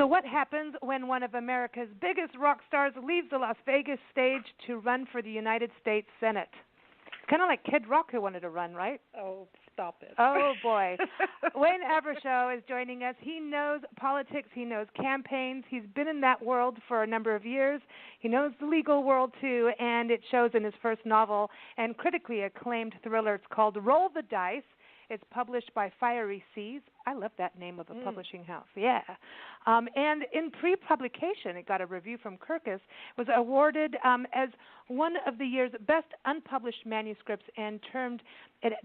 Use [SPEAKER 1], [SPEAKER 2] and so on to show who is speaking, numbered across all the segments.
[SPEAKER 1] So what happens when one of America's biggest rock stars leaves the Las Vegas stage to run for the United States Senate? Kind of like Kid Rock who wanted to run, right?
[SPEAKER 2] Oh, stop it.
[SPEAKER 1] Oh, boy. Wayne Avrashow is joining us. He knows politics. He knows campaigns. He's been in that world for a number of years. He knows the legal world, too, and it shows in his first novel and critically acclaimed thriller. It's called Roll the Dice. It's published by Fiery Seas. I love that name of a publishing house. Yeah. And in pre-publication, it got a review from Kirkus, was awarded as one of the year's best unpublished manuscripts and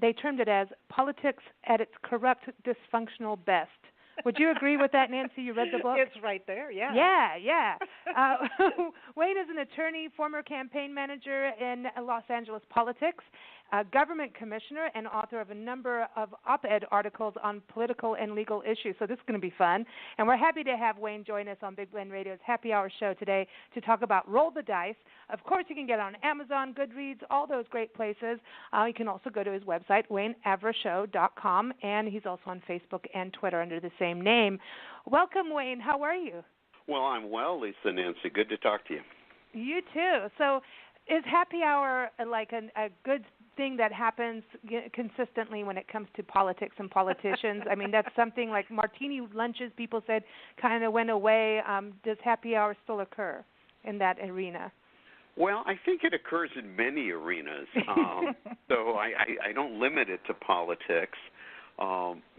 [SPEAKER 1] they termed it as politics at its corrupt, dysfunctional best. Would you agree with that, Nancy? You read the book?
[SPEAKER 2] It's right there, yeah.
[SPEAKER 1] Yeah. Wayne is an attorney, former campaign manager in Los Angeles politics, a government commissioner, and author of a number of op-ed articles on political and legal issues. So this is going to be fun. And we're happy to have Wayne join us on Big Blend Radio's Happy Hour show today to talk about Roll the Dice. Of course, you can get it on Amazon, Goodreads, all those great places. You can also go to his website, WayneAvrashow.com, and he's also on Facebook and Twitter under the same name. Welcome, Wayne. How are you?
[SPEAKER 3] Well, I'm well, Lisa, Nancy. Good to talk to you.
[SPEAKER 1] You too. So is Happy Hour like a good thing that happens consistently when it comes to politics and politicians? I mean, that's something like martini lunches, people said, kind of went away. Does Happy Hour still occur in that arena?
[SPEAKER 3] Well, I think it occurs in many arenas. So I don't limit it to politics.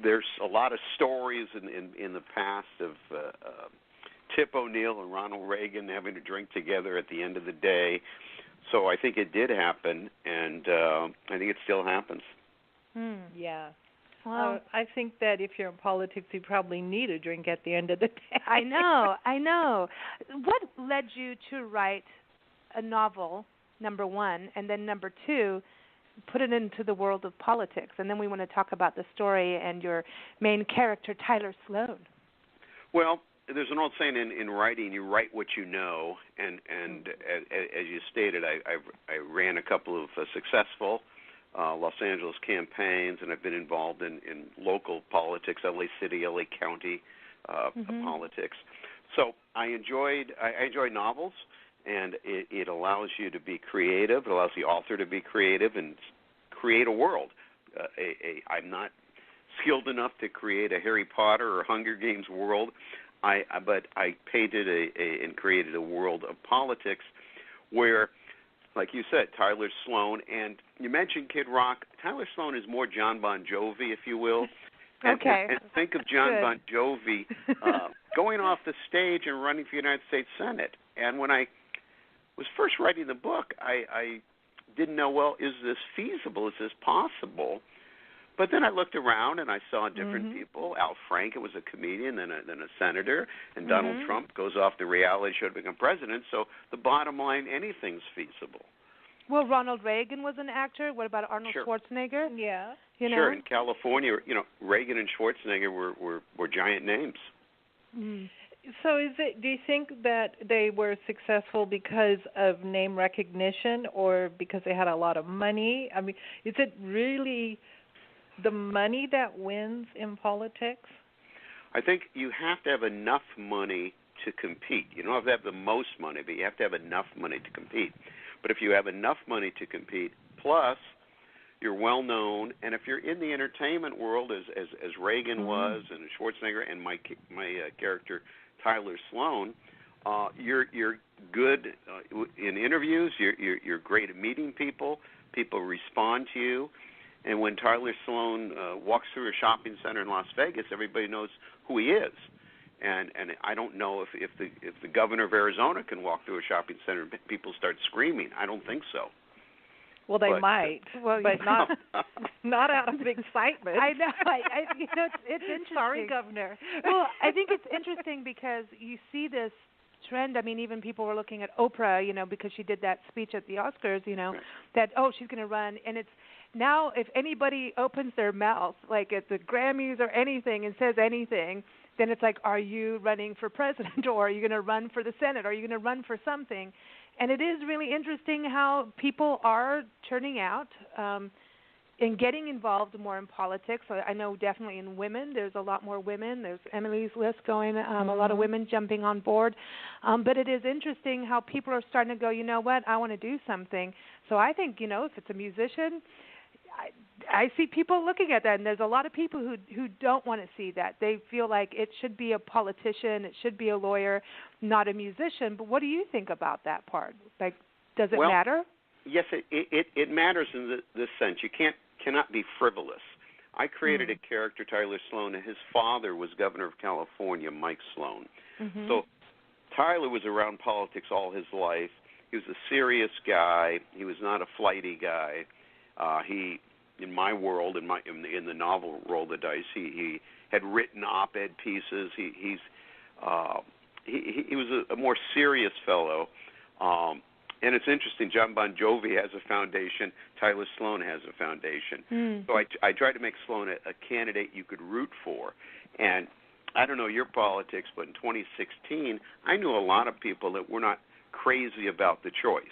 [SPEAKER 3] There's a lot of stories in the past of Tip O'Neill and Ronald Reagan having a drink together at the end of the day. So I think it did happen, and I think it still happens.
[SPEAKER 2] Yeah. Well, I think that if you're in politics, you probably need a drink at the end of the day.
[SPEAKER 1] I know. What led you to write a novel, number one, and then number two, put it into the world of politics? And then we want to talk about the story and your main character, Tyler Sloan.
[SPEAKER 3] Well, there's an old saying in writing, you write what you know, and as you stated, I ran a couple of successful Los Angeles campaigns, and I've been involved in local politics, LA City, LA County politics. So I enjoy novels, and it allows you to be creative. It allows the author to be creative and create a world. I'm not skilled enough to create a Harry Potter or Hunger Games world, but I painted and created a world of politics where, like you said, Tyler Sloan, and you mentioned Kid Rock. Tyler Sloan is more John Bon Jovi, if you will.
[SPEAKER 1] Okay.
[SPEAKER 3] And think of John Bon Jovi going off the stage and running for the United States Senate. And when I was first writing the book, I didn't know, well, is this feasible? Is this possible? But then I looked around and I saw different people. Al Franken was a comedian, then a senator, and Donald Trump goes off the reality show to become president. So the bottom line, anything's feasible.
[SPEAKER 1] Well, Ronald Reagan was an actor. What about Arnold Schwarzenegger?
[SPEAKER 2] Yeah.
[SPEAKER 3] Sure. In California, Reagan and Schwarzenegger were giant names.
[SPEAKER 2] So do you think that they were successful because of name recognition or because they had a lot of money? I mean, is it really the money that wins in politics?
[SPEAKER 3] I think you have to have enough money to compete. You don't have to have the most money, but you have to have enough money to compete. But if you have enough money to compete, plus you're well known, and if you're in the entertainment world, as Reagan was, and Schwarzenegger, and my character Tyler Sloan, you're good in interviews. You're great at meeting people. People respond to you. And when Tyler Sloan walks through a shopping center in Las Vegas, everybody knows who he is. And I don't know if the governor of Arizona can walk through a shopping center and people start screaming. I don't think so.
[SPEAKER 2] Well, they might, but not out of excitement.
[SPEAKER 1] I know. It's interesting.
[SPEAKER 2] Sorry, Governor.
[SPEAKER 1] Well, I think it's interesting because you see this trend. I mean, even people were looking at Oprah, because she did that speech at the Oscars, that, she's going to run. And it's now if anybody opens their mouth, like at the Grammys or anything, and says anything, then it's like, are you running for president, or are you going to run for the Senate, or are you going to run for something? And it is really interesting how people are turning out. in getting involved more in politics. I know definitely in women, there's a lot more women. There's Emily's List going, a lot of women jumping on board. But it is interesting how people are starting to go, you know what, I want to do something. So I think, if it's a musician, I see people looking at that, and there's a lot of people who don't want to see that. They feel like it should be a politician, it should be a lawyer, not a musician. But what do you think about that part? Like, does it matter?
[SPEAKER 3] Yes, it matters in this sense. You cannot be frivolous. I created a character, Tyler Sloan, and his father was governor of California, Mike Sloan. So Tyler was around politics all his life. He was a serious guy. He was not a flighty guy. He, in my world, in the novel Roll the Dice, he had written op-ed pieces. He was a more serious fellow. And it's interesting, John Bon Jovi has a foundation, Tyler Sloan has a foundation. So I tried to make Sloan a candidate you could root for. And I don't know your politics, but in 2016, I knew a lot of people that were not crazy about the choice.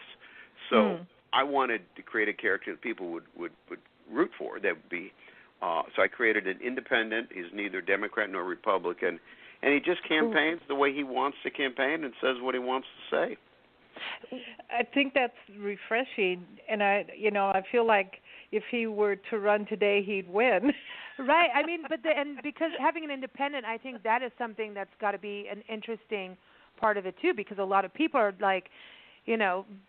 [SPEAKER 3] So I wanted to create a character that people would root for. That would be so I created an independent. He's neither Democrat nor Republican. And he just campaigns the way he wants to campaign and says what he wants to say.
[SPEAKER 2] I think that's refreshing, and I feel like if he were to run today, he'd win.
[SPEAKER 1] Right. I mean, and because having an independent, I think that is something that's got to be an interesting part of it too. Because a lot of people are like,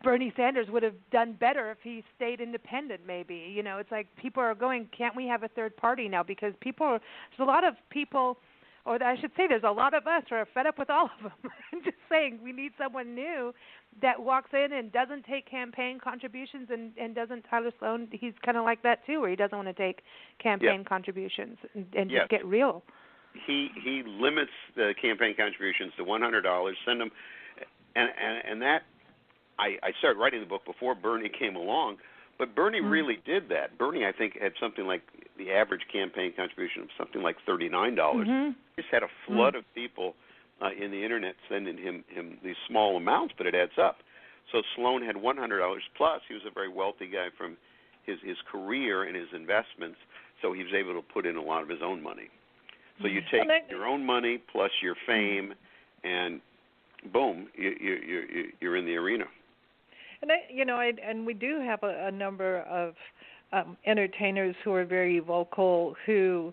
[SPEAKER 1] Bernie Sanders would have done better if he stayed independent. Maybe, it's like people are going, can't we have a third party now? Because there's a lot of people. Or I should say there's a lot of us who are fed up with all of them. I'm just saying we need someone new that walks in and doesn't take campaign contributions and doesn't. Tyler Sloan, he's kind of like that too, where he doesn't want to take campaign contributions and just get real.
[SPEAKER 3] He limits the campaign contributions to $100, send them, and that, I started writing the book before Bernie came along, but Bernie really did that. Bernie, I think, had something like the average campaign contribution of something like $39. He just had a flood of people in the internet sending him these small amounts, but it adds up. So Sloan had $100 plus. He was a very wealthy guy from his career and his investments, so he was able to put in a lot of his own money. So you take your own money plus your fame, and boom, you're in the arena.
[SPEAKER 2] And we do have a number of entertainers who are very vocal, who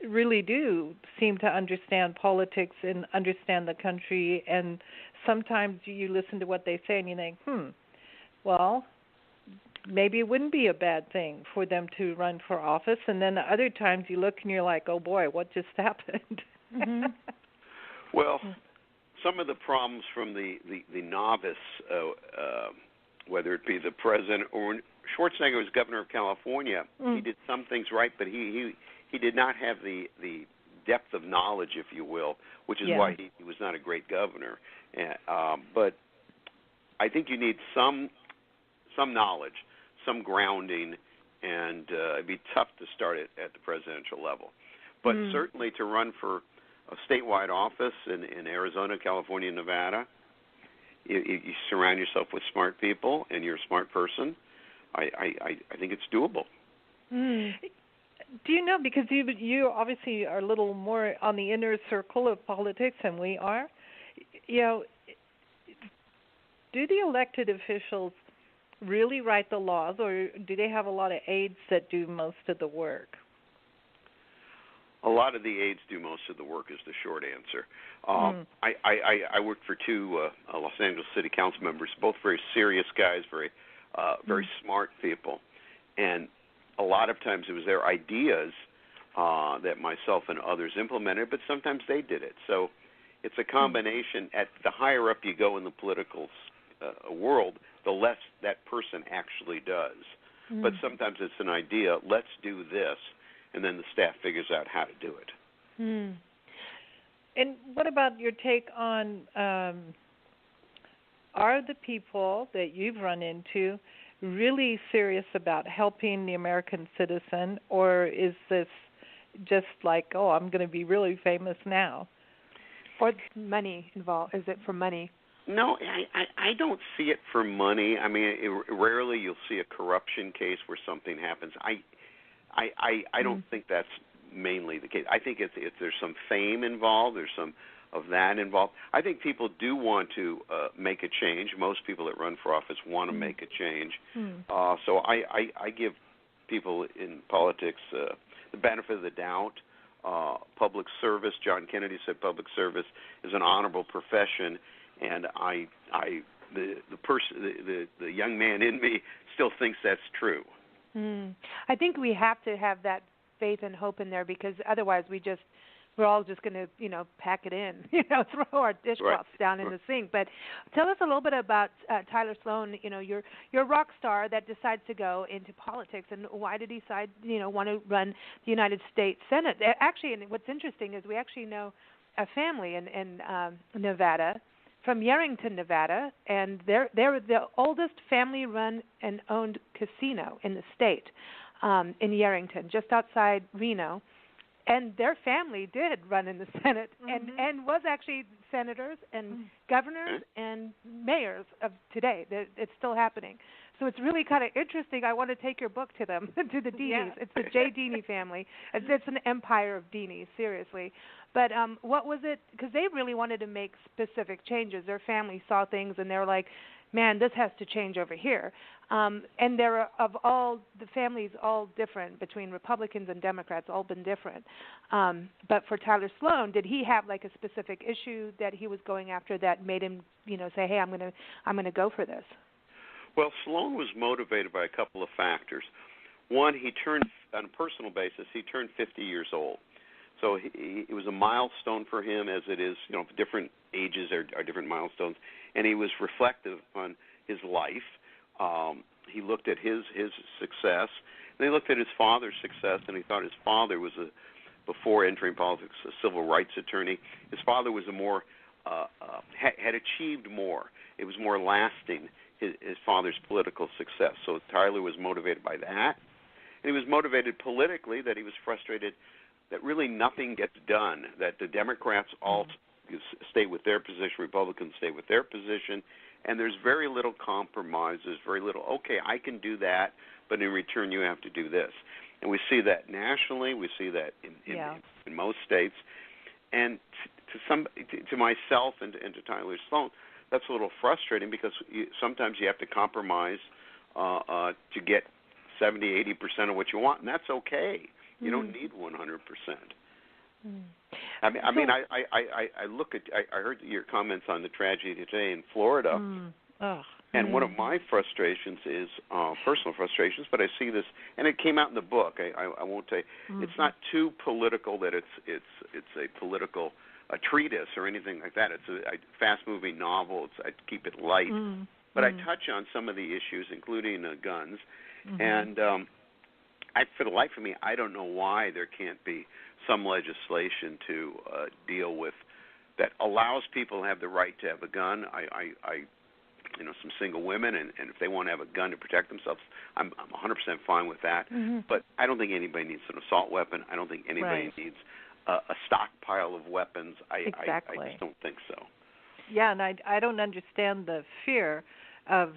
[SPEAKER 2] really do seem to understand politics and understand the country. And sometimes you listen to what they say and you think, well, maybe it wouldn't be a bad thing for them to run for office. And then other times you look and you're like, oh boy, what just happened?
[SPEAKER 3] Well, some of the problems from the novice, whether it be the president or Schwarzenegger was governor of California, he did some things right, but he did not have the depth of knowledge, if you will, which is why he was not a great governor. But I think you need some knowledge, some grounding, and it'd be tough to start at the presidential level. But certainly to run for a statewide office in Arizona, California, Nevada, you surround yourself with smart people, and you're a smart person. I think it's doable.
[SPEAKER 2] Do you know, because you obviously are a little more on the inner circle of politics than we are, do the elected officials really write the laws, or do they have a lot of aides that do most of the work?
[SPEAKER 3] A lot of the aides do most of the work is the short answer. I worked for two Los Angeles City Council members, both very serious guys, very smart people. And a lot of times it was their ideas that myself and others implemented, but sometimes they did it. So it's a combination. At the higher up you go in the political world, the less that person actually does. But sometimes it's an idea, let's do this, and then the staff figures out how to do it.
[SPEAKER 2] And what about your take on, are the people that you've run into really serious about helping the American citizen, or is this just like, I'm going to be really famous now?
[SPEAKER 1] Or money involved? Is it for money?
[SPEAKER 3] No, I don't see it for money. I mean, rarely you'll see a corruption case where something happens. I don't think that's mainly the case. I think it's there's some fame involved. There's some of that involved. I think people do want to make a change. Most people that run for office want to make a change. So I give people in politics the benefit of the doubt. Public service. John Kennedy said public service is an honorable profession, and the young man in me still thinks that's true.
[SPEAKER 1] I think we have to have that faith and hope in there, because otherwise we're all just going to, pack it in, throw our dishcloths down in the sink. But tell us a little bit about Tyler Sloan. You're a rock star that decides to go into politics, and why did he decide, want to run the United States Senate? Actually, and what's interesting is we actually know a family in Nevada, from Yerington, Nevada, and they're the oldest family-run and owned casino in the state, in Yerington, just outside Reno. And their family did run in the Senate and was actually senators and governors and mayors of today. It's still happening. So it's really kind of interesting. I want to take your book to them, to the Deenies. Yeah. It's the J. Deenie family. It's an empire of Deenies, seriously. But what was it? Because they really wanted to make specific changes. Their family saw things, and they were like, man, this has to change over here. And there are, of the families, all different between Republicans and Democrats, all been different. But for Tyler Sloan, did he have like a specific issue that he was going after that made him, say, hey, I'm gonna go for this?
[SPEAKER 3] Well, Sloan was motivated by a couple of factors. One, on a personal basis, he turned 50 years old. So it was a milestone for him, as it is, different ages are different milestones. And he was reflective on his life. He looked at his success, and he looked at his father's success, and he thought his father was, before entering politics, a civil rights attorney. His father was had achieved more. It was more lasting, his father's political success. So Tyler was motivated by that. And he was motivated politically, that he was frustrated that really nothing gets done, that the Democrats all stay with their position, Republicans stay with their position, and there's very little compromise. There's very little, okay, I can do that, but in return you have to do this. And we see that nationally. We see that in most states. And to myself and to Tyler Sloan, that's a little frustrating, because sometimes you have to compromise to get 70, 80% of what you want, and that's okay. You don't need 100%. I look at. I heard your comments on the tragedy today in Florida, and one of my frustrations is personal frustrations. But I see this, and it came out in the book. I won't say it's not too political that it's a political treatise or anything like that. It's a fast-moving novel. I keep it light, but I touch on some of the issues, including guns, and for the life of me, I don't know why there can't be some legislation to deal with that allows people to have the right to have a gun. Some single women, and if they want to have a gun to protect themselves, I'm 100% fine with that. But I don't think anybody needs an assault weapon. I don't think anybody needs a stockpile of weapons. I just don't think so.
[SPEAKER 2] Yeah, and I don't understand the fear of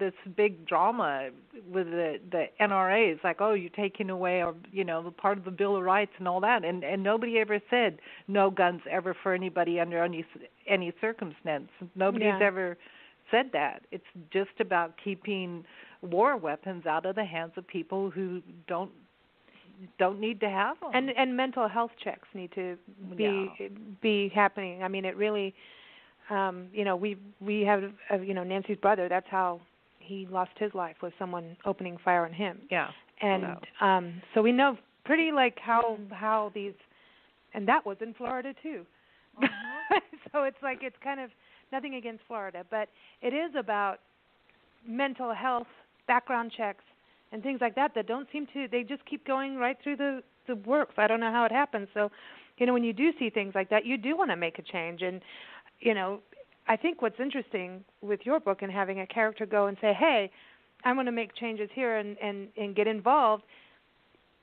[SPEAKER 2] this big drama with the NRA. It's like, oh, you're taking away, or the part of the Bill of Rights and all that, and nobody ever said no guns ever for anybody under any circumstance. Nobody's ever said that. It's just about keeping war weapons out of the hands of people who don't need to have them.
[SPEAKER 1] And mental health checks need to be happening. I mean, it really. We have, Nancy's brother. That's how he lost his life, was someone opening fire on him.
[SPEAKER 2] Yeah.
[SPEAKER 1] And so we know pretty how these, and that was in Florida too. So it's like, it's kind of nothing against Florida, but it is about mental health, background checks, and things like that don't seem to. They just keep going right through the works. I don't know how it happens. So, when you do see things like that, you do want to make a change. And I think what's interesting with your book and having a character go and say, hey, I'm going to make changes here and get involved,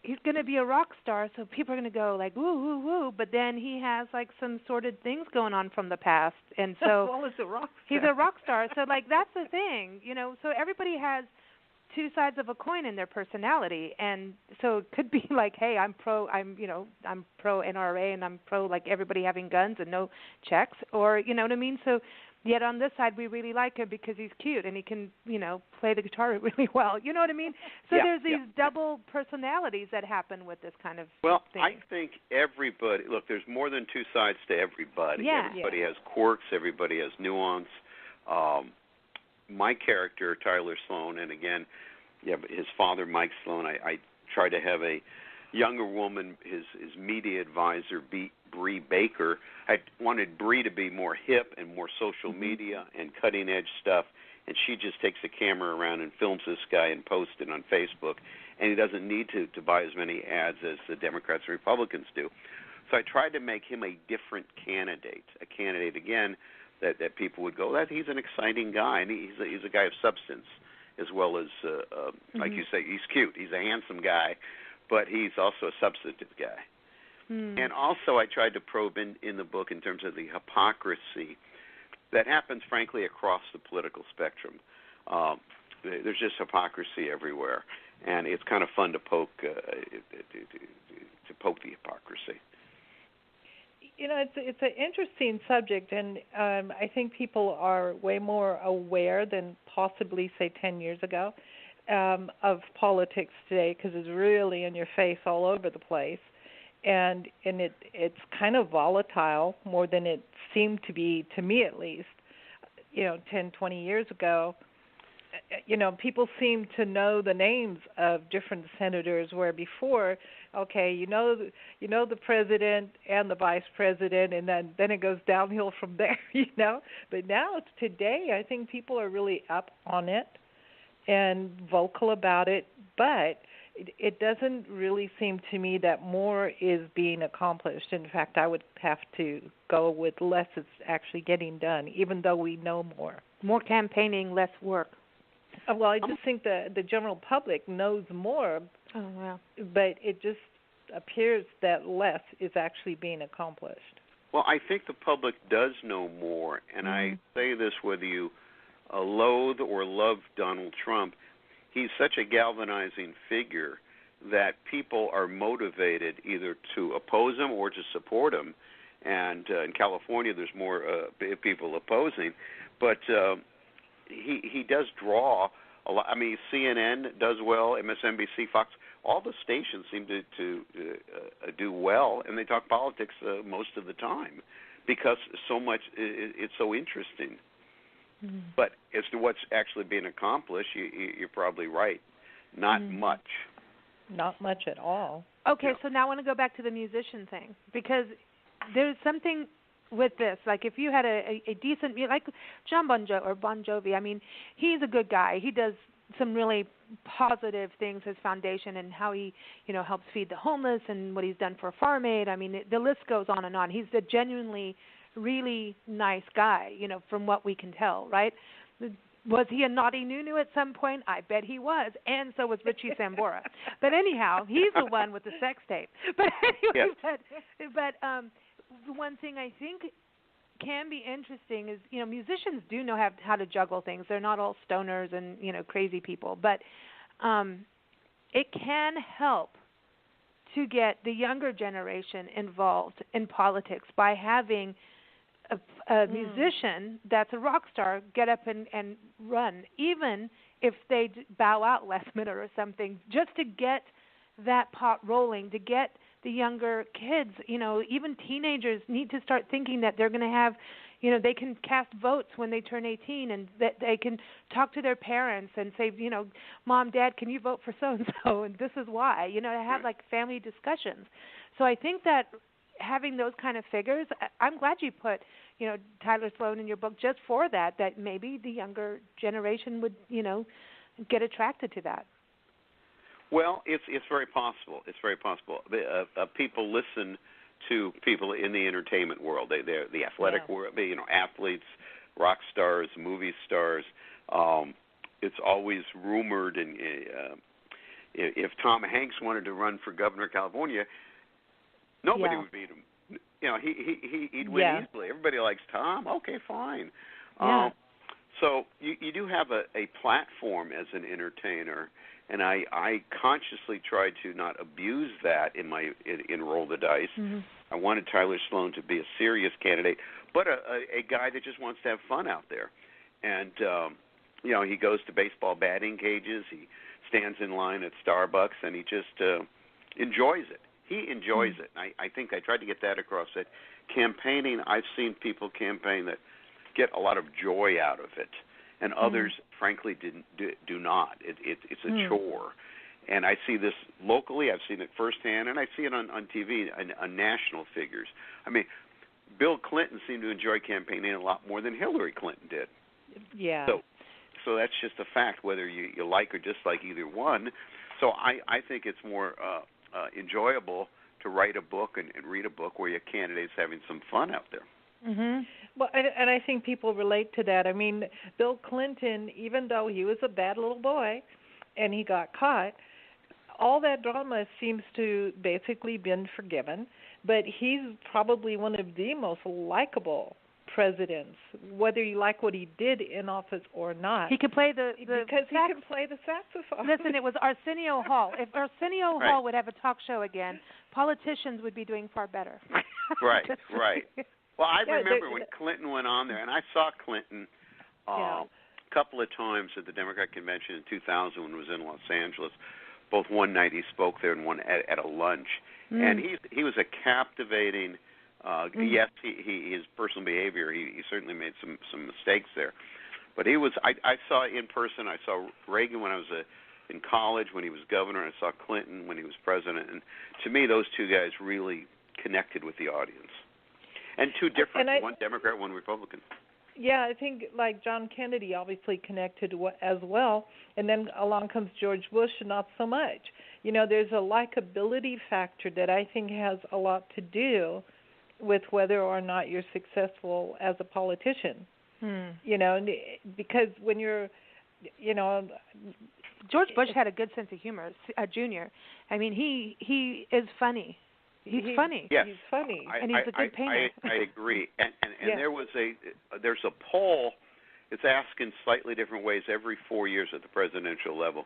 [SPEAKER 1] he's going to be a rock star, so people are going to go like woo woo woo, but then he has like some sordid things going on from the past, and so
[SPEAKER 2] well, he's a rock star.
[SPEAKER 1] He's a rock star. So like that's the thing, so everybody has two sides of a coin in their personality, and so it could be like, hey, I'm pro NRA, and I'm pro like everybody having guns and no checks, or you know what I mean. So yet on this side we really like him because he's cute and he can play the guitar really well. You know what I mean? So there's these double personalities that happen with this kind of thing.
[SPEAKER 3] I think everybody, look, there's more than two sides to everybody.
[SPEAKER 1] Yeah.
[SPEAKER 3] Everybody has quirks, everybody has nuance. My character, Tyler Sloan, and again, his father, Mike Sloan, I try to have a younger woman, his media advisor, Bree Baker. I wanted Bree to be more hip and more social media and cutting-edge stuff, and she just takes a camera around and films this guy and posts it on Facebook, and he doesn't need to buy as many ads as the Democrats and Republicans do. So I tried to make him a different candidate, again, that people would go, that he's an exciting guy, and he's a guy of substance, as well as, like you say, he's cute. He's a handsome guy, but he's also a substantive guy. And also I tried to probe in the book in terms of the hypocrisy that happens, frankly, across the political spectrum. There's just hypocrisy everywhere, and it's kind of fun to poke the hypocrisy.
[SPEAKER 2] It's an interesting subject, and I think people are way more aware than possibly, say, 10 years ago of politics today, because it's really in your face all over the place, and it's kind of volatile more than it seemed to be, to me at least, 10, 20 years ago. People seem to know the names of different senators, where before, okay, the president and the vice president, and then it goes downhill from there, But now, today, I think people are really up on it and vocal about it, but it doesn't really seem to me that more is being accomplished. In fact, I would have to go with less is actually getting done, even though we know more.
[SPEAKER 1] More campaigning, less work.
[SPEAKER 2] Well, I just think the general public knows more.
[SPEAKER 1] Oh, wow.
[SPEAKER 2] But it just appears that less is actually being accomplished.
[SPEAKER 3] Well, I think the public does know more, and I say this whether you loathe or love Donald Trump, he's such a galvanizing figure that people are motivated either to oppose him or to support him. And in California, there's more people opposing, but he does draw a lot. I mean, CNN does well, MSNBC, Fox, all the stations seem to do well, and they talk politics most of the time because so much it's so interesting. But as to what's actually being accomplished, you're probably right. Not much.
[SPEAKER 2] Not much at all.
[SPEAKER 1] Okay, so now I want to go back to the musician thing, because there's something with this. Like if you had a decent, like John Bon Jovi, I mean, he's a good guy. He does some really positive things, his foundation, and how he, helps feed the homeless and what he's done for Farm Aid. I mean, the list goes on and on. He's a genuinely really nice guy, from what we can tell, right? Was he a naughty nunu at some point? I bet he was, and so was Richie Sambora. But anyhow, he's the one with the sex tape. But anyway, but one thing I think can be interesting is, musicians do know how to juggle things. They're not all stoners and, crazy people. But it can help to get the younger generation involved in politics by having a musician that's a rock star get up and run, even if they bow out last minute or something, just to get that pot rolling, to get the younger kids, even teenagers need to start thinking that they're going to have, they can cast votes when they turn 18, and that they can talk to their parents and say, Mom, Dad, can you vote for so-and-so, and this is why, to have like family discussions. So I think that having those kind of figures, I'm glad you put, Tyler Sloan in your book just for that maybe the younger generation would, get attracted to that.
[SPEAKER 3] Well, it's very possible. It's very possible. People listen to people in the entertainment world. They're the athletic world, athletes, rock stars, movie stars. It's always rumored and if Tom Hanks wanted to run for governor of California, nobody would beat him. He'd win easily. Everybody likes Tom. Okay, fine.
[SPEAKER 1] Yeah.
[SPEAKER 3] So you do have a platform as an entertainer, and I consciously tried to not abuse that in Roll the Dice.
[SPEAKER 1] Mm-hmm.
[SPEAKER 3] I wanted Tyler Sloan to be a serious candidate, but a guy that just wants to have fun out there. And he goes to baseball batting cages. He stands in line at Starbucks, and he just enjoys it. He enjoys it. I think I tried to get that across. That campaigning, I've seen people campaign that get a lot of joy out of it, and others, frankly, do not. It's a chore. And I see this locally. I've seen it firsthand, and I see it on TV, on national figures. I mean, Bill Clinton seemed to enjoy campaigning a lot more than Hillary Clinton did.
[SPEAKER 2] Yeah.
[SPEAKER 3] So that's just a fact, whether you like or dislike either one. So I think it's more enjoyable to write a book and read a book where your candidate's having some fun out there.
[SPEAKER 2] Mm-hmm. Well, and I think people relate to that. I mean, Bill Clinton, even though he was a bad little boy and he got caught, all that drama seems to basically been forgiven. But he's probably one of the most likable presidents, whether you like what he did in office or not.
[SPEAKER 1] He could play
[SPEAKER 2] because he can play the saxophone.
[SPEAKER 1] Listen, it was Arsenio Hall. If Arsenio Hall would have a talk show again, politicians would be doing far better.
[SPEAKER 3] Right. Well, I remember when Clinton went on there, and I saw Clinton a couple of times at the Democrat convention in 2000 when he was in Los Angeles. Both one night he spoke there and one at a lunch. And he was a captivating. Yes, his personal behavior. He certainly made some mistakes there, but he was. I saw in person. I saw Reagan when I was in college, when he was governor. I saw Clinton when he was president, and to me, those two guys really connected with the audience. And two different, one Democrat, one Republican.
[SPEAKER 2] Yeah, I think like John Kennedy obviously connected as well, and then along comes George Bush, not so much. There's a likability factor that I think has a lot to do with whether or not you're successful as a politician. Because when you're,
[SPEAKER 1] George Bush had a good sense of humor, Junior. I mean, he is funny. He's funny.
[SPEAKER 3] Yes.
[SPEAKER 2] He's funny.
[SPEAKER 1] And he's a good painter.
[SPEAKER 3] I agree. And there's a poll. It's asked in slightly different ways every 4 years at the presidential level.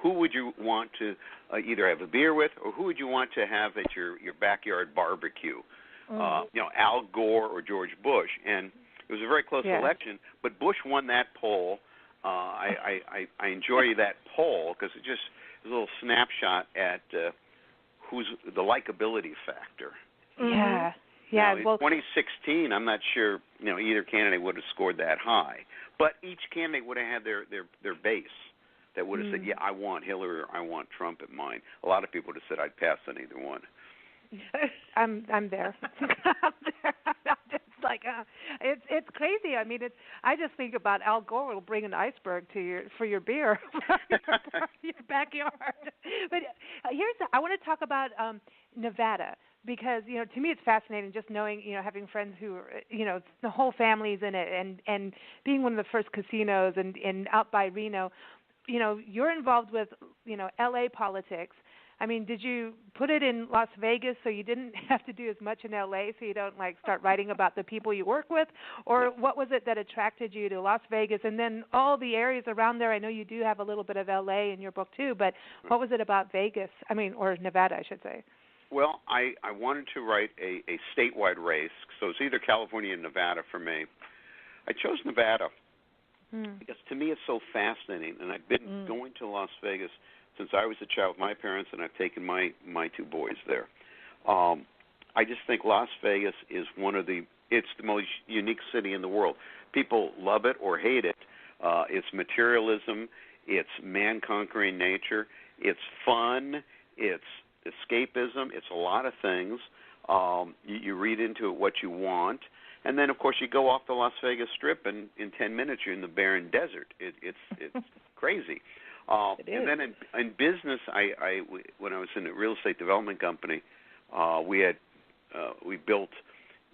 [SPEAKER 3] Who would you want to either have a beer with, or who would you want to have at your backyard barbecue? Al Gore or George Bush. And it was a very close election, but Bush won that poll. I enjoy that poll because it just is a little snapshot at who's the likability factor.
[SPEAKER 1] Yeah.
[SPEAKER 3] In 2016, I'm not sure either candidate would have scored that high, but each candidate would have had their base that would have said, I want Hillary or I want Trump at mine. A lot of people would have said I'd pass on either one.
[SPEAKER 1] I'm there. I'm just like it's crazy. I mean, I just think about Al Gore will bring an iceberg for your beer from your backyard. But I want to talk about Nevada, because to me it's fascinating just knowing, having friends who are, the whole family's in it, and being one of the first casinos and out by Reno. You're involved with LA politics. I mean, did you put it in Las Vegas so you didn't have to do as much in LA, so you don't start writing about the people you work with? Or what was it that attracted you to Las Vegas and then all the areas around there? I know you do have a little bit of LA in your book too, but what was it about Vegas? Or Nevada, I should say.
[SPEAKER 3] Well, I wanted to write a statewide race, so it's either California or Nevada for me. I chose Nevada because to me it's so fascinating, and I've been going to Las Vegas since I was a child with my parents, and I've taken my two boys there. I just think Las Vegas is it's the most unique city in the world. People love it or hate it. It's materialism. It's man-conquering nature. It's fun. It's escapism. It's a lot of things. You read into it what you want. And then, of course, you go off the Las Vegas Strip, and in 10 minutes you're in the barren desert. It's crazy. And then in business, when I was in a real estate development company, we built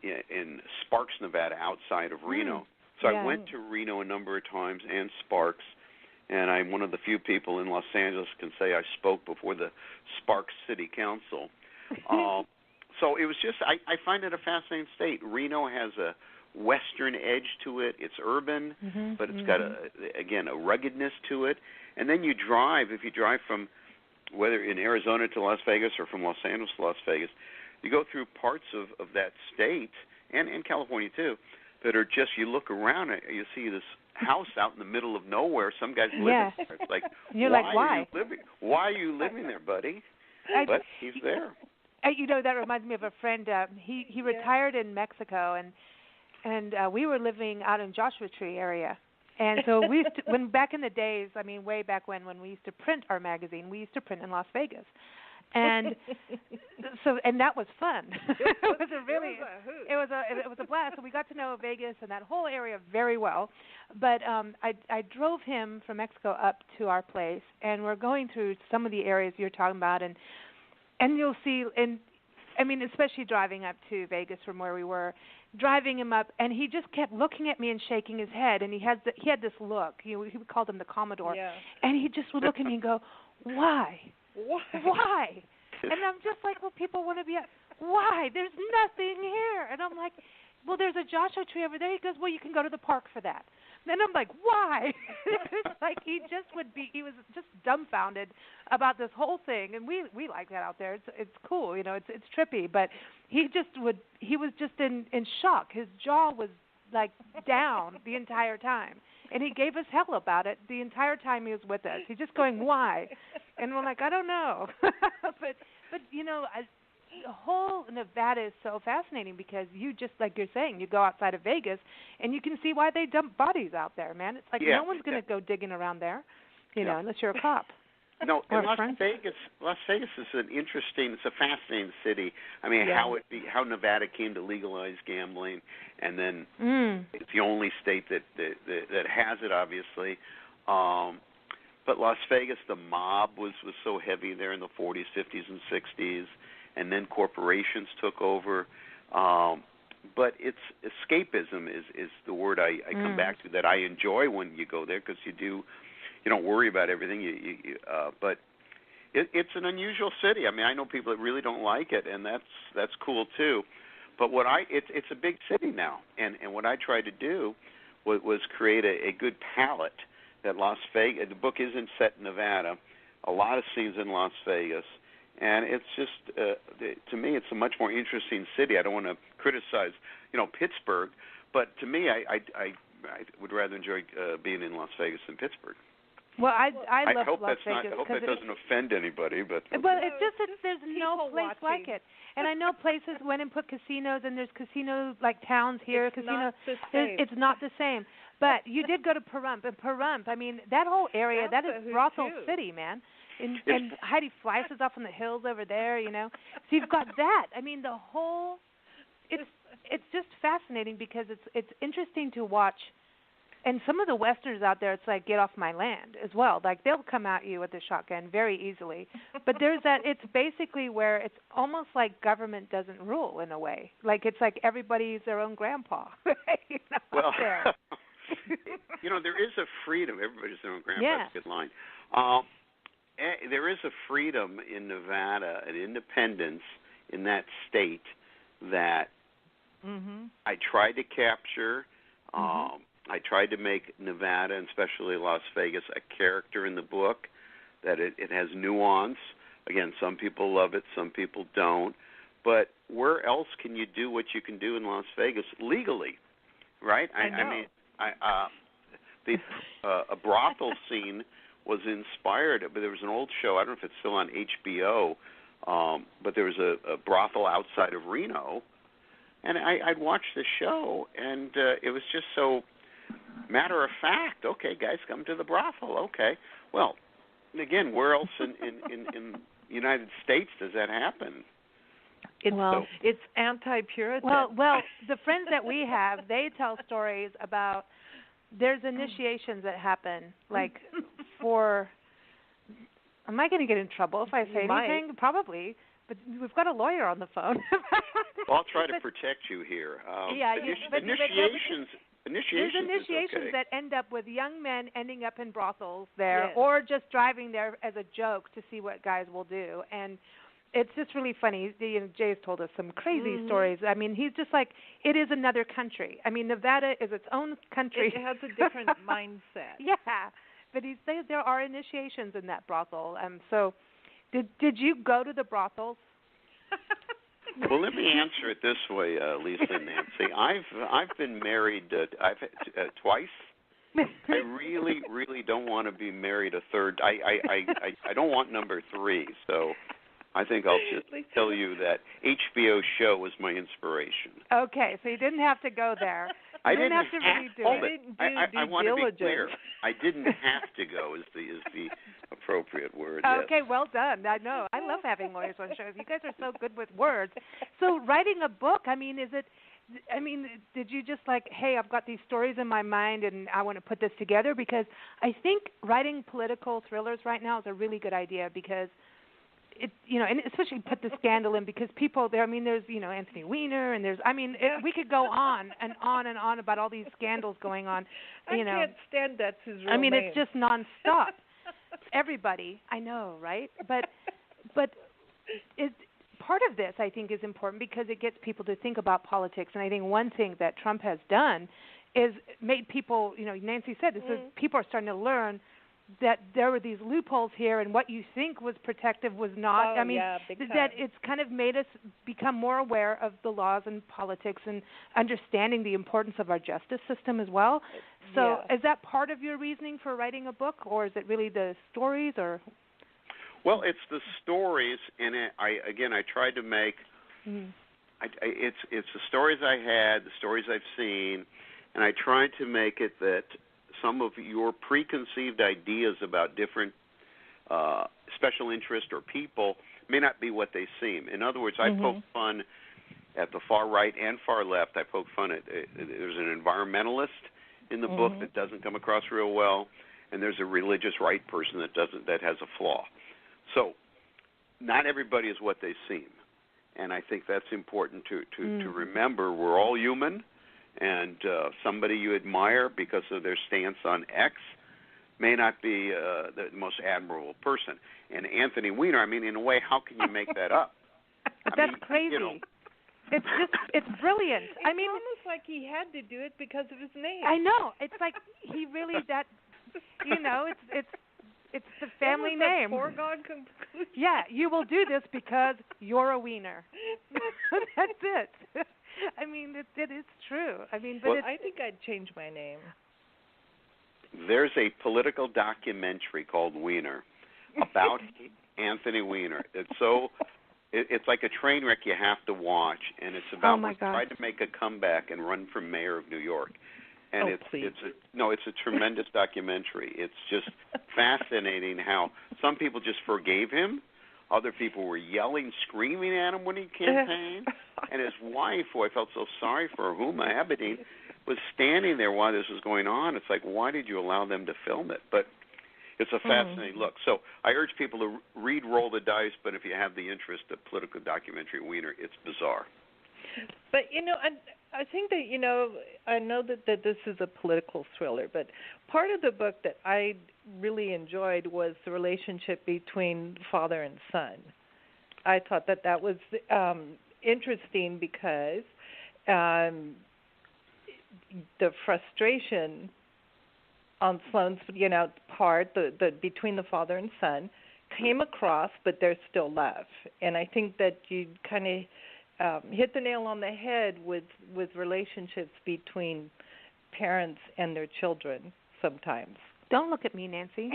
[SPEAKER 3] in Sparks, Nevada, outside of Reno. So I went to Reno a number of times and Sparks, and I'm one of the few people in Los Angeles can say I spoke before the Sparks City Council. So it was just, I find it a fascinating state. Reno has a western edge to it. It's urban, but it's got, a ruggedness to it. And then you drive, if you drive from, whether in Arizona to Las Vegas or from Los Angeles to Las Vegas, you go through parts of that state, and California too, that are just, you look around, you see this house out in the middle of nowhere. Some guy's living there. It's like,
[SPEAKER 1] why?
[SPEAKER 3] Why are you living there, buddy? But he's there.
[SPEAKER 1] You know, that reminds me of a friend. He retired in Mexico, and we were living out in Joshua Tree area. And so we used to, when back in the days, I mean, way back when we used to print our magazine, we used to print in Las Vegas. And so, and that was fun. It was a blast. So we got to know Vegas and that whole area very well. But I drove him from Mexico up to our place, and we're going through some of the areas you're talking about, and you'll see, and I mean, especially driving up to Vegas from where we were, driving him up, and he just kept looking at me and shaking his head, and he had this look. He called him the Commodore, and he just would look at me and go, "Why? Why?" And I'm just like, "Well, people want to be. Why? There's nothing here." And I'm like, "Well, there's a Joshua Tree over there." He goes, "Well, you can go to the park for that." And I'm like, "Why?" It's like he was just dumbfounded about this whole thing, and we like that out there. It's cool, you know, it's trippy, but he was just in shock. His jaw was like down the entire time, and he gave us hell about it the entire time he was with us. He's just going, "Why?" And we're like, "I don't know." but you know, the whole Nevada is so fascinating because you just, like you're saying, you go outside of Vegas and you can see why they dump bodies out there, man. It's like no one's going to go digging around there, you know, unless you're a cop.
[SPEAKER 3] No, Las Vegas is it's a fascinating city. I mean, how Nevada came to legalize gambling, and then it's the only state that has it, obviously. But Las Vegas, the mob was so heavy there in the 40s, 50s, and 60s. And then corporations took over. But it's escapism is the word I come back to, that I enjoy when you go there, because you don't worry about everything. But it's an unusual city. I mean, I know people that really don't like it, and that's cool too. But it's a big city now, and what I tried to do was create a good palette that Las Vegas. The book isn't set in Nevada. A lot of scenes in Las Vegas. And it's just, to me, it's a much more interesting city. I don't want to criticize, Pittsburgh, but to me, I would rather enjoy being in Las Vegas than Pittsburgh.
[SPEAKER 1] Well, I love Las Vegas.
[SPEAKER 3] I hope that doesn't offend anybody, but.
[SPEAKER 1] Well, it's just that there's no place like it. And I know places went and put casinos, and there's casino like towns here. It's not the same. But you did go to Pahrump, and Pahrump, I mean, that whole area, that is brothel city, man. And Heidi Fleiss is up in the hills over there, you know. So you've got that. I mean, the whole it's just fascinating because it's interesting to watch. And some of the Westerners out there, it's like, get off my land as well. Like, they'll come at you with a shotgun very easily. But there's that, it's basically where it's almost like government doesn't rule in a way. Like, it's like everybody's their own grandpa.
[SPEAKER 3] Well, there is a freedom. Everybody's their own grandpa. That's a good line. There is a freedom in Nevada, an independence in that state that I tried to capture. I tried to make Nevada, and especially Las Vegas, a character in the book, that it has nuance. Again, some people love it, some people don't. But where else can you do what you can do in Las Vegas legally, right? I mean, a brothel scene was inspired, but there was an old show, I don't know if it's still on HBO, but there was a brothel outside of Reno, and I'd watch the show, and it was just so matter of fact. Okay, guys, come to the brothel. Okay, well, again, where else in the United States does that happen?
[SPEAKER 2] It's anti-Puritan.
[SPEAKER 1] Well, the friends that we have, they tell stories about there's initiations that happen, like for. Am I going to get in trouble if I say anything? Probably, but we've got a lawyer on the phone.
[SPEAKER 3] Well, I'll try to protect you here. Initiations.
[SPEAKER 1] There's initiations
[SPEAKER 3] okay.
[SPEAKER 1] that end up with young men ending up in brothels there,
[SPEAKER 2] Yes.
[SPEAKER 1] or just driving there as a joke to see what guys will do. And it's just really funny. Jay's told us some crazy stories. I mean, he's just like, it is another country. I mean, Nevada is its own country.
[SPEAKER 2] It has a different mindset.
[SPEAKER 1] Yeah, but he says there are initiations in that brothel. So, did you go to the brothels?
[SPEAKER 3] Well, let me answer it this way, Lisa and Nancy. I've been married twice. I really don't want to be married a third. I don't want number 3. So I think I'll just tell you that HBO show was my inspiration.
[SPEAKER 1] Okay, so you didn't have to go there.
[SPEAKER 3] I didn't
[SPEAKER 1] have to really do
[SPEAKER 3] hold
[SPEAKER 1] it.
[SPEAKER 3] it. I want to be clear. I didn't have to go. Is the appropriate word?
[SPEAKER 1] Okay,
[SPEAKER 3] yes.
[SPEAKER 1] well done. I know. I love having lawyers on shows. You guys are so good with words. So writing a book, I mean, did you just like, hey, I've got these stories in my mind and I want to put this together? Because I think writing political thrillers right now is a really good idea because it, and especially put the scandal in because people there, I mean, there's, Anthony Weiner and we could go on and on and on about all these scandals going on.
[SPEAKER 2] I can't stand that's his real name.
[SPEAKER 1] It's just nonstop. Everybody, I know, right? But part of this, I think, is important because it gets people to think about politics. And I think one thing that Trump has done is made people, Nancy said, this is, people are starting to learn that there were these loopholes here and what you think was protective was not.
[SPEAKER 2] Oh, yeah, big time.
[SPEAKER 1] That it's kind of made us become more aware of the laws and politics and understanding the importance of our justice system as well. So is that part of your reasoning for writing a book, or is it really the stories? Or?
[SPEAKER 3] Well, it's the stories, and I tried to make it's the stories I had, the stories I've seen, and I tried to make it that some of your preconceived ideas about different special interest or people may not be what they seem. In other words, I poke fun at the far right and far left. I poke fun at there's an environmentalist in the book that doesn't come across real well, and there's a religious right person that has a flaw. So not everybody is what they seem, and I think that's important to remember. We're all human. And somebody you admire because of their stance on X may not be the most admirable person. And Anthony Weiner, in a way, how can you make that up?
[SPEAKER 1] That's crazy. It's brilliant.
[SPEAKER 2] It's almost like he had to do it because of his name.
[SPEAKER 1] I know. It's like he really it's the family name.
[SPEAKER 2] A foregone conclusion.
[SPEAKER 1] Yeah, you will do this because you're a wiener. That's it. It is true. But
[SPEAKER 2] I think I'd change my name.
[SPEAKER 3] There's a political documentary called Weiner about Anthony Weiner. It's like a train wreck you have to watch, and it's about trying to make a comeback and run for mayor of New York. And it's a tremendous documentary. It's just fascinating how some people just forgave him. Other people were yelling, screaming at him when he campaigned. And his wife, who I felt so sorry for, Huma Abedin, was standing there while this was going on. It's like, why did you allow them to film it? But it's a fascinating look. So I urge people to read Roll the Dice, but if you have the interest of political documentary Weiner, it's bizarre.
[SPEAKER 2] But, I think that, I know that this is a political thriller, but part of the book that I really enjoyed was the relationship between father and son. I thought that was interesting because the frustration on Sloane's, part, the between the father and son, came across, but there's still love. And I think that you kind of hit the nail on the head with relationships between parents and their children sometimes.
[SPEAKER 1] Don't look at me, Nancy.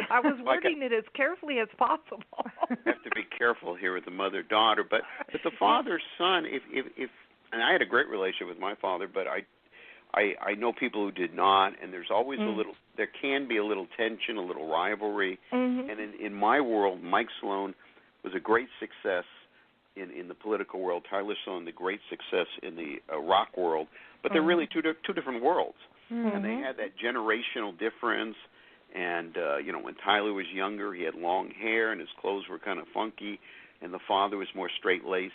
[SPEAKER 2] I was wording it as carefully as possible.
[SPEAKER 3] I have to be careful here with the mother-daughter, but the father-son, if and I had a great relationship with my father, but I know people who did not, and there's always there can be a little tension, a little rivalry. And in my world, Mike Sloan was a great success in the political world, Tyler Sloan, the great success in the rock world, but they're really two different worlds. And they had that generational difference. And, when Tyler was younger, he had long hair and his clothes were kind of funky, and the father was more straight-laced,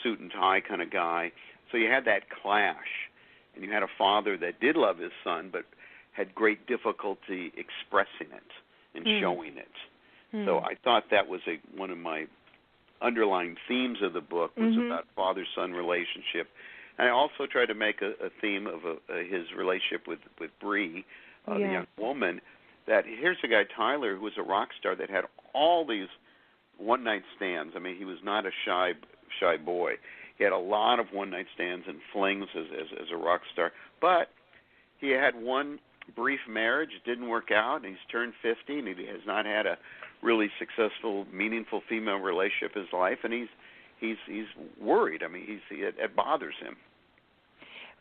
[SPEAKER 3] suit and tie kind of guy. So you had that clash. and you had a father that did love his son, but had great difficulty expressing it and showing it. So I thought that was one of my underlying themes of the book was about father-son relationship. And I also tried to make a theme of his relationship with Bree, the young woman, that here's a guy, Tyler, who was a rock star that had all these one-night stands. I mean, he was not a shy boy. He had a lot of one-night stands and flings as a rock star. But he had one brief marriage, didn't work out, and he's turned 50, and he has not had a really successful, meaningful female relationship in his life, and he's worried. I mean, it bothers him.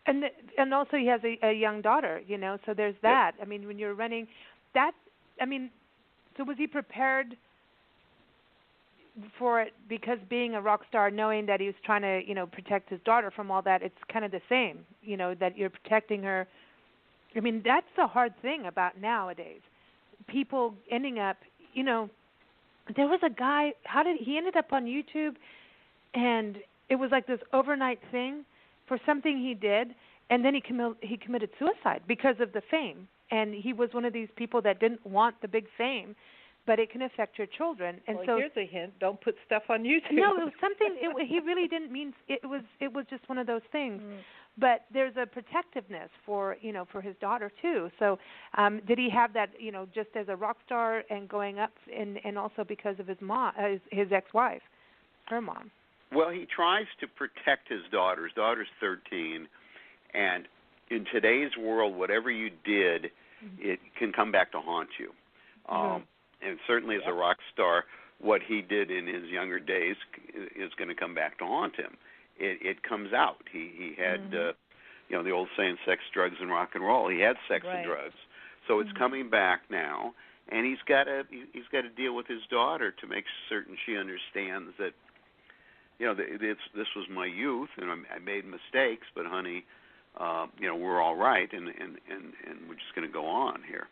[SPEAKER 1] And also he has a young daughter, you know, so there's that. I mean, when you're running that, I mean, so was he prepared for it because being a rock star, knowing that he was trying to, you know, protect his daughter from all that, it's kind of the same, you know, that you're protecting her. I mean, that's the hard thing about nowadays. People ending up, you know, there was a guy, he ended up on YouTube, and it was like this overnight thing for something he did, and then he committed suicide because of the fame. And he was one of these people that didn't want the big fame, but it can affect your children. And
[SPEAKER 2] well,
[SPEAKER 1] so
[SPEAKER 2] here's a hint: don't put stuff on YouTube.
[SPEAKER 1] No, it was something. He really didn't mean. It was just one of those things. But there's a protectiveness for his daughter too. So did he have that, you know, just as a rock star and going up, and also because of his mom, his ex-wife, her mom?
[SPEAKER 3] Well, he tries to protect his daughter. His daughter's 13, and in today's world, whatever you did, it can come back to haunt you. And certainly as a rock star, what he did in his younger days is going to come back to haunt him. It comes out. He had, you know, the old saying, sex, drugs, and rock and roll. He had sex and drugs. So it's coming back now, and he's got to deal with his daughter to make certain she understands that, you know, this was my youth, and I made mistakes, but honey, you know, we're all right, and we're just going to go on here.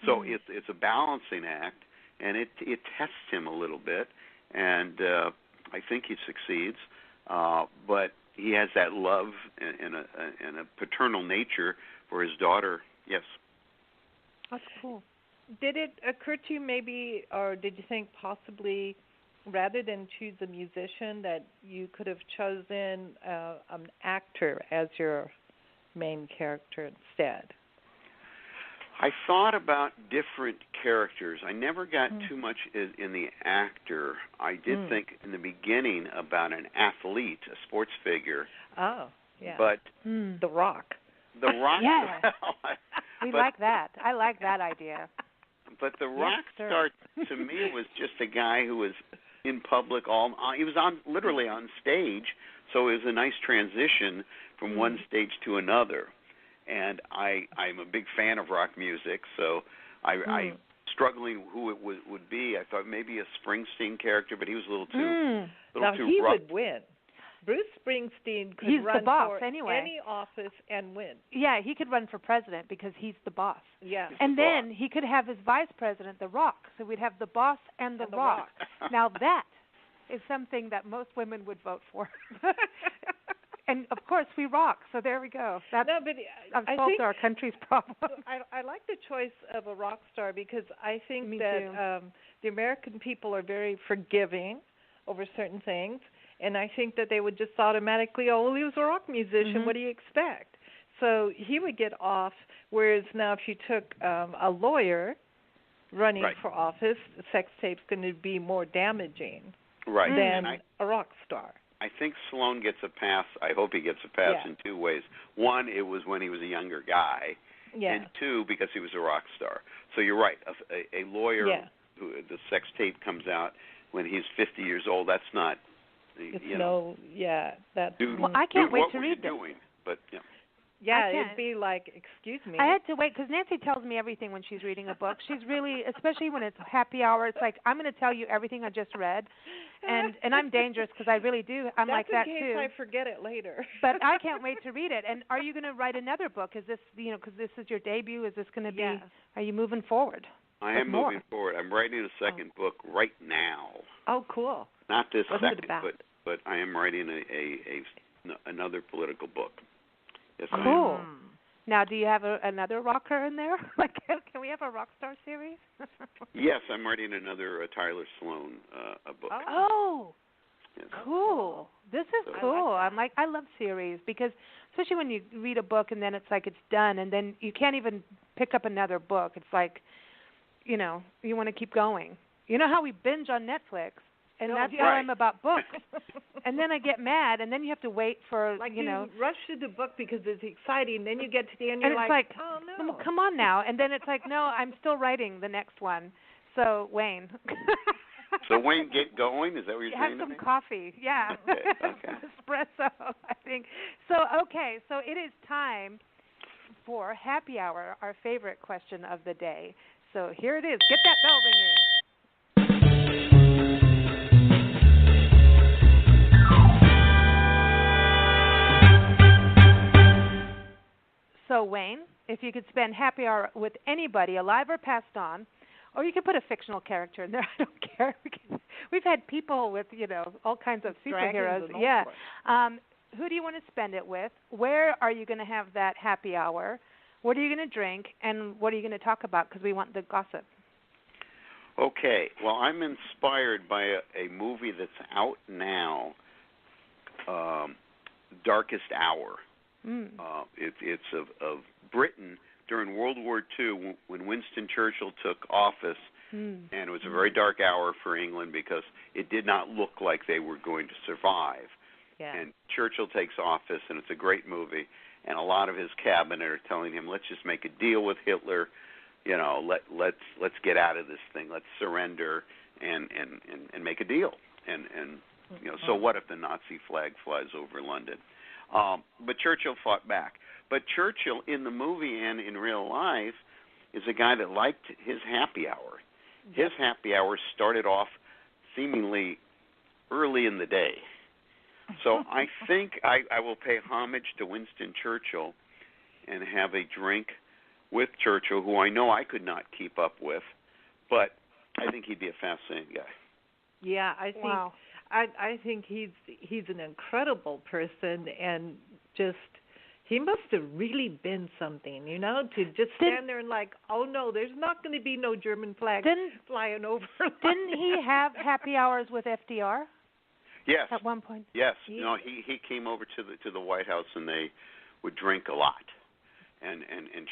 [SPEAKER 3] So it's a balancing act, and it tests him a little bit, and I think he succeeds. But he has that love and a paternal nature for his daughter. Yes.
[SPEAKER 1] That's cool.
[SPEAKER 2] Did it occur to you maybe, or did you think possibly, rather than choose a musician, that you could have chosen an actor as your main character instead?
[SPEAKER 3] I thought about different characters. I never got too much in the actor. I did think in the beginning about an athlete, a sports figure.
[SPEAKER 2] Oh, yeah.
[SPEAKER 3] But
[SPEAKER 2] The Rock.
[SPEAKER 3] The Rock.
[SPEAKER 1] Yeah. We like that. I like that idea.
[SPEAKER 3] But the rock star to me was just a guy who was in public he was literally on stage, so it was a nice transition from one stage to another. And I'm a big fan of rock music, so I struggling who it would be. I thought maybe a Springsteen character, but he was a little too
[SPEAKER 2] now
[SPEAKER 3] too
[SPEAKER 2] he
[SPEAKER 3] rough.
[SPEAKER 2] would win. Bruce Springsteen could
[SPEAKER 1] He's
[SPEAKER 2] run
[SPEAKER 1] the boss
[SPEAKER 2] for
[SPEAKER 1] anyway.
[SPEAKER 2] any office and win.
[SPEAKER 1] Yeah, he could run for president because he's the boss.
[SPEAKER 2] Yeah.
[SPEAKER 1] And then he could have his vice president, The Rock. So we'd have the boss and the Rock. Now that is something that most women would vote for. And, of course, we rock, so there we go. I've solved our country's problem.
[SPEAKER 2] I like the choice of a rock star because I think
[SPEAKER 1] Me
[SPEAKER 2] that the American people are very forgiving over certain things, and I think that they would just automatically, oh, well, he was a rock musician, what do you expect? So he would get off, whereas now if you took a lawyer running for office, the sex tape's going to be more damaging than a rock star.
[SPEAKER 3] I think Sloan gets a pass. I hope he gets a pass in two ways. One, it was when he was a younger guy, and two, because he was a rock star. So you're right. A lawyer who the sex tape comes out when he's 50 years old. That's not.
[SPEAKER 2] That's.
[SPEAKER 1] Well, I can't wait to read this.
[SPEAKER 3] Doing? But
[SPEAKER 2] yeah, it'd be like, excuse me.
[SPEAKER 1] I had to wait because Nancy tells me everything when she's reading a book. She's really, especially when it's happy hour, it's like, I'm going to tell you everything I just read. And I'm dangerous because I really do. I'm like that too.
[SPEAKER 2] That's in case I forget it later.
[SPEAKER 1] But I can't wait to read it. And are you going to write another book? Is this, because this is your debut, is this going to be, are you moving forward?
[SPEAKER 3] I am moving forward. I'm writing a second book right now.
[SPEAKER 2] Oh, cool.
[SPEAKER 3] Not this
[SPEAKER 2] What's
[SPEAKER 3] second,
[SPEAKER 2] it about?
[SPEAKER 3] but I am writing another political book. Yes,
[SPEAKER 1] Cool.
[SPEAKER 3] ma'am.
[SPEAKER 1] Now, do you have another rocker in there? Like, can we have a rock star series?
[SPEAKER 3] Yes, I'm writing another Tyler Sloan a book.
[SPEAKER 1] Oh,
[SPEAKER 3] Yes.
[SPEAKER 1] cool. This is cool. I love series because especially when you read a book and then it's like it's done and then you can't even pick up another book. It's like, you want to keep going. You know how we binge on Netflix? And that's how I'm about books. And then I get mad, and then you have to wait for,
[SPEAKER 2] you rush through the book because it's exciting. Then you get to the end, and you're
[SPEAKER 1] like,
[SPEAKER 2] oh, no.
[SPEAKER 1] Well, come on now. And then it's like, no, I'm still writing the next one. So, Wayne.
[SPEAKER 3] So, Wayne, get going? Is that what you're saying?
[SPEAKER 1] Have some coffee. Yeah.
[SPEAKER 3] Okay.
[SPEAKER 1] Espresso, I think. So, okay. So, it is time for Happy Hour, our favorite question of the day. So, here it is. Get that bell ringing. So, Wayne, if you could spend happy hour with anybody, alive or passed on, or you could put a fictional character in there, I don't care. We've had people with, all kinds of superheroes. Yeah. Who do you want to spend it with? Where are you going to have that happy hour? What are you going to drink? And what are you going to talk about? Because we want the gossip.
[SPEAKER 3] Okay. Well, I'm inspired by a movie that's out now, Darkest Hour. It's of Britain during World War II when Winston Churchill took office, and it was a very dark hour for England because it did not look like they were going to survive.
[SPEAKER 1] Yeah.
[SPEAKER 3] And Churchill takes office, and it's a great movie, and a lot of his cabinet are telling him, let's just make a deal with Hitler, let's get out of this thing, let's surrender and make a deal. And so what if the Nazi flag flies over London? But Churchill fought back. But Churchill, in the movie and in real life, is a guy that liked his happy hour. His happy hour started off seemingly early in the day. So I think I will pay homage to Winston Churchill and have a drink with Churchill, who I know I could not keep up with, but I think he'd be a fascinating guy.
[SPEAKER 2] Yeah, I think I think he's an incredible person, and just he must have really been something, to just stand there and oh no, there's not going to be no German flag flying over.
[SPEAKER 1] Didn't he have happy hours with FDR?
[SPEAKER 3] Yes.
[SPEAKER 1] At one point.
[SPEAKER 3] Yes. He came over to the White House and they would drink a lot, and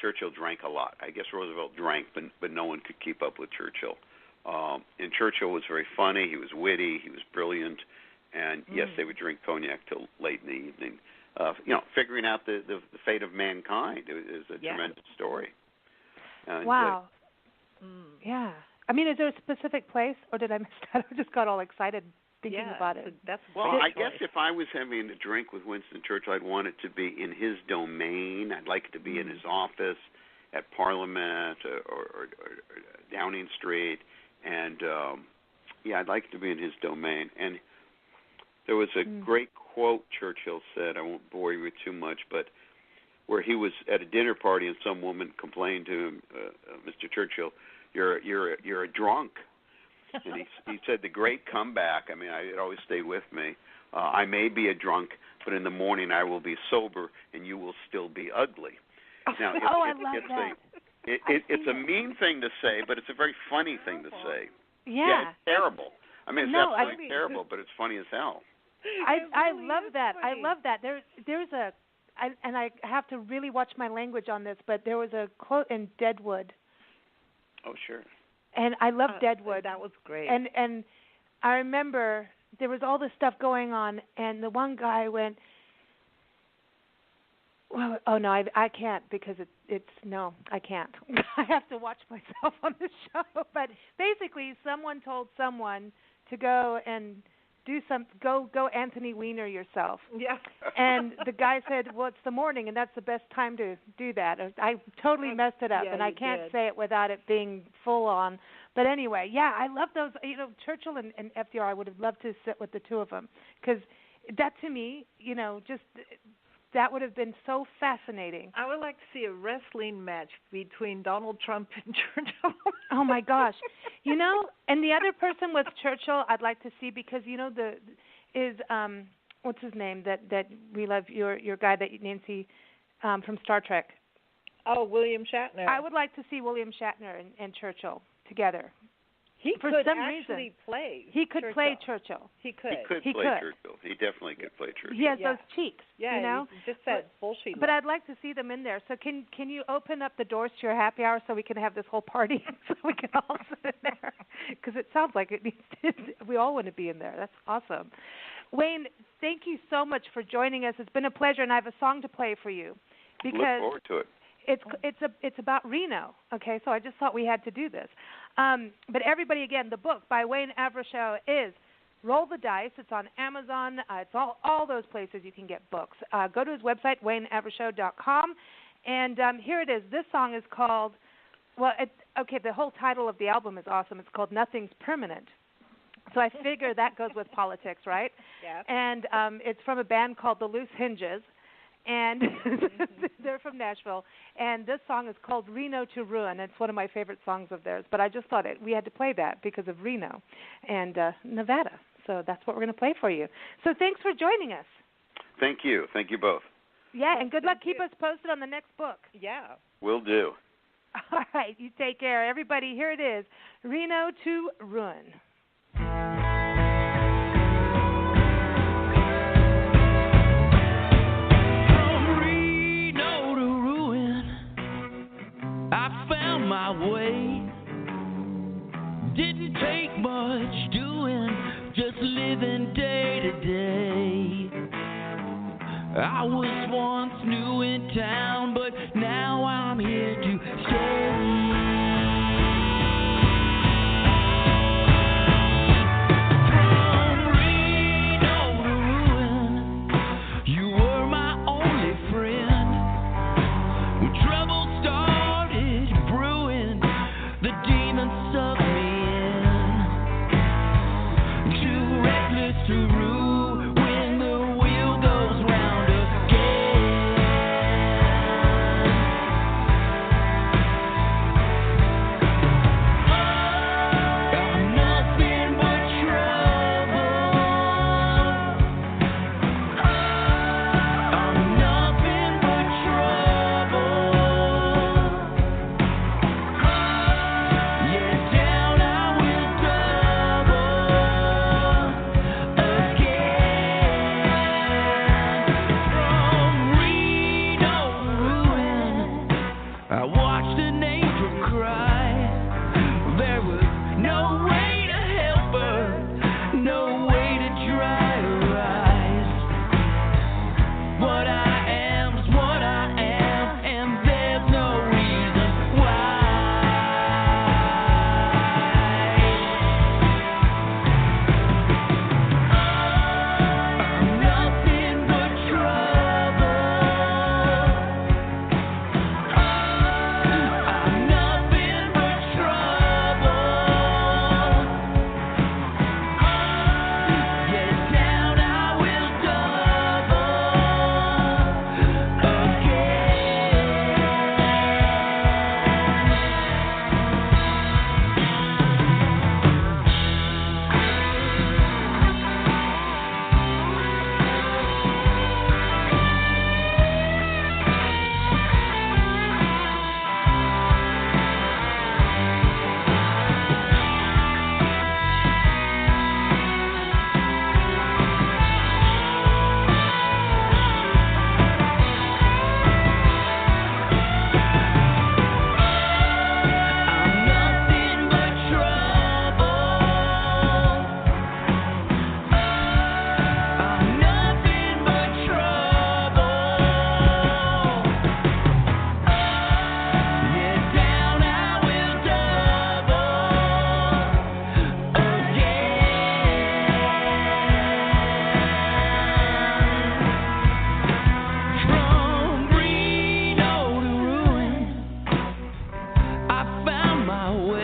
[SPEAKER 3] Churchill drank a lot. I guess Roosevelt drank, but no one could keep up with Churchill. And Churchill was very funny. He was witty. He was brilliant. And yes, they would drink cognac till late in the evening. Figuring out the fate of mankind is a tremendous story.
[SPEAKER 1] Wow. Yeah. I mean, is there a specific place, or did I miss that? I just got all excited thinking about it.
[SPEAKER 3] I guess if I was having a drink with Winston Churchill, I'd want it to be in his domain. I'd like it to be in his office, at Parliament, or Downing Street. And, I'd like it to be in his domain. And there was a great quote Churchill said, I won't bore you with too much, but where he was at a dinner party and some woman complained to him, Mr. Churchill, you're a drunk. And he said the great comeback, it always stayed with me, I may be a drunk, but in the morning I will be sober and you will still be ugly. Now,
[SPEAKER 1] I love that.
[SPEAKER 3] It's a mean thing to say, but it's a very funny thing to say.
[SPEAKER 1] Yeah,
[SPEAKER 3] it's terrible. It's absolutely terrible, but it's funny as hell.
[SPEAKER 1] I love that. I love that. There's and I have to really watch my language on this, but there was a quote in Deadwood.
[SPEAKER 3] Oh, sure.
[SPEAKER 1] And I love Deadwood.
[SPEAKER 2] That was great.
[SPEAKER 1] And I remember there was all this stuff going on, and the one guy went, well, oh no, I can't because it's no, I can't. I have to watch myself on the show. But basically, someone told someone to go and do go Anthony Weiner yourself.
[SPEAKER 2] Yeah.
[SPEAKER 1] And the guy said, well, it's the morning, and that's the best time to do that. I totally messed it up, and I can't say it without it being full on. But anyway, I love those. Churchill and FDR, I would have loved to sit with the two of them because that to me, just. That would have been so fascinating.
[SPEAKER 2] I would like to see a wrestling match between Donald Trump and Churchill.
[SPEAKER 1] Oh my gosh, and the other person with Churchill, I'd like to see because what's his name that we love, your guy that Nancy from Star Trek.
[SPEAKER 2] Oh, William Shatner.
[SPEAKER 1] I would like to see William Shatner and Churchill together.
[SPEAKER 2] He
[SPEAKER 1] for
[SPEAKER 2] could
[SPEAKER 1] some
[SPEAKER 2] actually
[SPEAKER 1] reason.
[SPEAKER 2] play.
[SPEAKER 1] He could
[SPEAKER 2] Churchill.
[SPEAKER 1] play Churchill.
[SPEAKER 2] He could.
[SPEAKER 3] He could play Churchill. He definitely could play Churchill.
[SPEAKER 1] He has those cheeks.
[SPEAKER 2] Yeah,
[SPEAKER 1] you know,
[SPEAKER 2] just that bullshit.
[SPEAKER 1] But I'd like to see them in there. So can you open up the doors to your happy hour so we can have this whole party so we can all sit in there? Because it sounds like it needs to, we all want to be in there. That's awesome. Wayne, thank you so much for joining us. It's been a pleasure, and I have a song to play for you. Because
[SPEAKER 3] look forward to it.
[SPEAKER 1] It's about Reno. Okay, so I just thought we had to do this. But everybody, again, the book by Wayne Avrashow is Roll the Dice. It's on Amazon. It's all those places you can get books. Go to his website, wayneavrashow.com, and here it is. This song is called, the whole title of the album is awesome. It's called Nothing's Permanent. So I figure that goes with politics, right?
[SPEAKER 2] Yeah.
[SPEAKER 1] And it's from a band called The Loose Hinges. And they're from Nashville, and this song is called Reno to Ruin. It's one of my favorite songs of theirs, but I just thought we had to play that because of Reno and Nevada. So that's what we're going to play for you. So thanks for joining us.
[SPEAKER 3] Thank you. Thank you both.
[SPEAKER 1] Yeah, and good luck. Keep us posted on the next book.
[SPEAKER 2] Yeah.
[SPEAKER 3] Will do.
[SPEAKER 1] All right, you take care. Everybody, here it is, Reno to Ruin.
[SPEAKER 4] My way didn't take much doing, just living day to day. I was once new in town, but now I'm here to stay. My way.